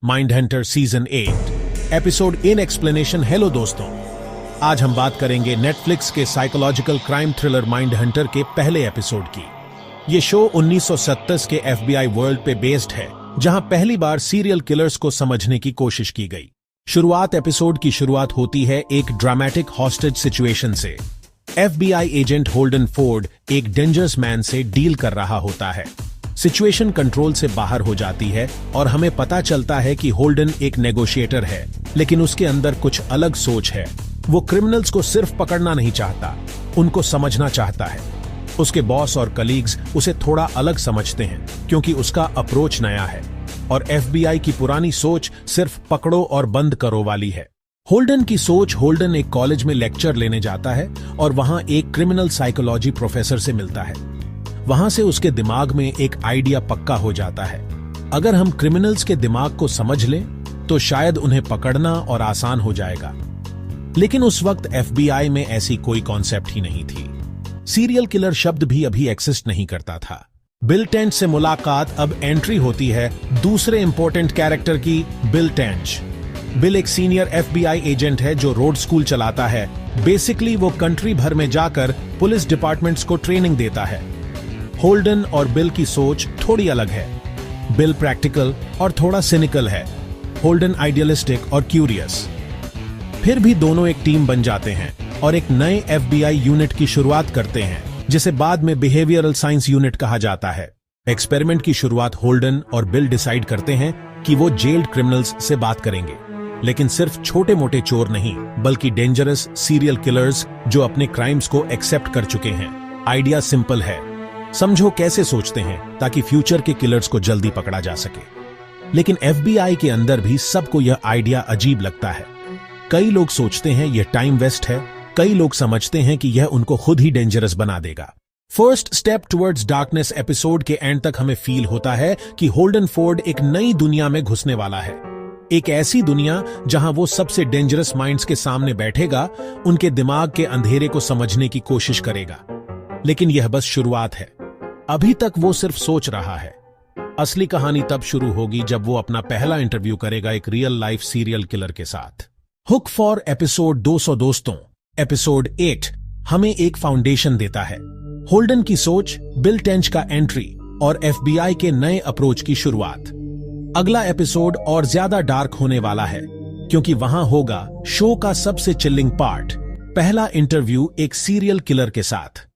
Mind Hunter season 8 episode in explanation. Hello दोस्तों, आज हम बात करेंगे नेटफ्लिक्स के psychological crime thriller mind Hunter के पहले एपिसोड की। ये शो 1970 के FBI वर्ल्ड पे बेस्ड है, जहां पहली बार सीरियल किलर्स को समझने की कोशिश की गई। एपिसोड की शुरुआत होती है एक ड्रामेटिक हॉस्टेज सिचुएशन से। FBI एजेंट होल्डन फोर्ड एक डेंजरस मैन से डील कर रहा होता है। सिचुएशन कंट्रोल से बाहर हो जाती है और हमें पता चलता है कि होल्डन एक नेगोशिएटर है, लेकिन उसके अंदर कुछ अलग सोच है। वो क्रिमिनल्स को सिर्फ पकड़ना नहीं चाहता, उनको समझना चाहता है। उसके बॉस और कलीग्स उसे थोड़ा अलग समझते हैं क्योंकि उसका अप्रोच नया है, और FBI की पुरानी सोच सिर्फ पकड़ो और बंद करो वाली है। होल्डन की सोच। होल्डन एक कॉलेज में लेक्चर लेने जाता है और वहां एक क्रिमिनल साइकोलॉजी प्रोफेसर से मिलता है। वहां से उसके दिमाग में एक आइडिया पक्का हो जाता है। अगर हम क्रिमिनल्स के दिमाग को समझ लें तो शायद उन्हें पकड़ना और आसान हो जाएगा। लेकिन उस वक्त FBI में ऐसी कोई कॉन्सेप्ट ही नहीं थी। सीरियल किलर शब्द भी अभी एक्सिस्ट नहीं करता था। बिल टेंच से मुलाकात अब एंट्री होती है दूसरे इंपॉर्टेंट कैरेक्टर की, बिल टेंच। बिल एक सीनियर FBI एजेंट है जो रोड स्कूल चलाता है। बेसिकली वो कंट्री भर में जाकर पुलिस डिपार्टमेंट्स को ट्रेनिंग देता है। होल्डन और बिल की सोच थोड़ी अलग है। बिल प्रैक्टिकल और थोड़ा सिनिकल है, होल्डन आइडियलिस्टिक और क्यूरियस। फिर भी दोनों एक टीम बन जाते हैं और एक नए FBI यूनिट की शुरुआत करते हैं, जिसे बाद में बिहेवियरल साइंस यूनिट कहा जाता है। एक्सपेरिमेंट की शुरुआत होल्डन और बिल डिसाइड करते हैं कि वो जेल्ड क्रिमिनल्स से बात करेंगे, लेकिन सिर्फ छोटे मोटे चोर नहीं, बल्कि डेंजरस सीरियल किलर्स जो अपने क्राइम्स को एक्सेप्ट कर चुके हैं। आइडिया सिंपल है, समझो कैसे सोचते हैं ताकि फ्यूचर के किलर्स को जल्दी पकड़ा जा सके। लेकिन FBI के अंदर भी सबको यह आइडिया अजीब लगता है। कई लोग सोचते हैं यह टाइम वेस्ट है, कई लोग समझते हैं कि यह उनको खुद ही डेंजरस बना देगा। First step towards darkness episode के एंड तक हमें फील होता है कि होल्डन फोर्ड एक नई दुनिया में घुसने वाला है। एक ऐसी दुनिया जहां वो सबसे डेंजरस माइंड्स के सामने बैठेगा, उनके दिमाग के अंधेरे को समझने की कोशिश करेगा। लेकिन यह बस शुरुआत है। अभी तक वो सिर्फ सोच रहा है। असली कहानी तब शुरू होगी जब वो अपना पहला इंटरव्यू करेगा एक रियल लाइफ सीरियल किलर के साथ। हुक फॉर एपिसोड 200 दोस्तों, एपिसोड 8 हमें एक फाउंडेशन देता है। होल्डन की सोच, बिल टेंच का एंट्री और FBI के नए अप्रोच की शुरुआत। अगला एपिसोड और ज्यादा डार्क होने वाला है क्योंकि वहां होगा शो का सबसे चिल्लिंग पार्ट, पहला इंटरव्यू एक सीरियल किलर के साथ।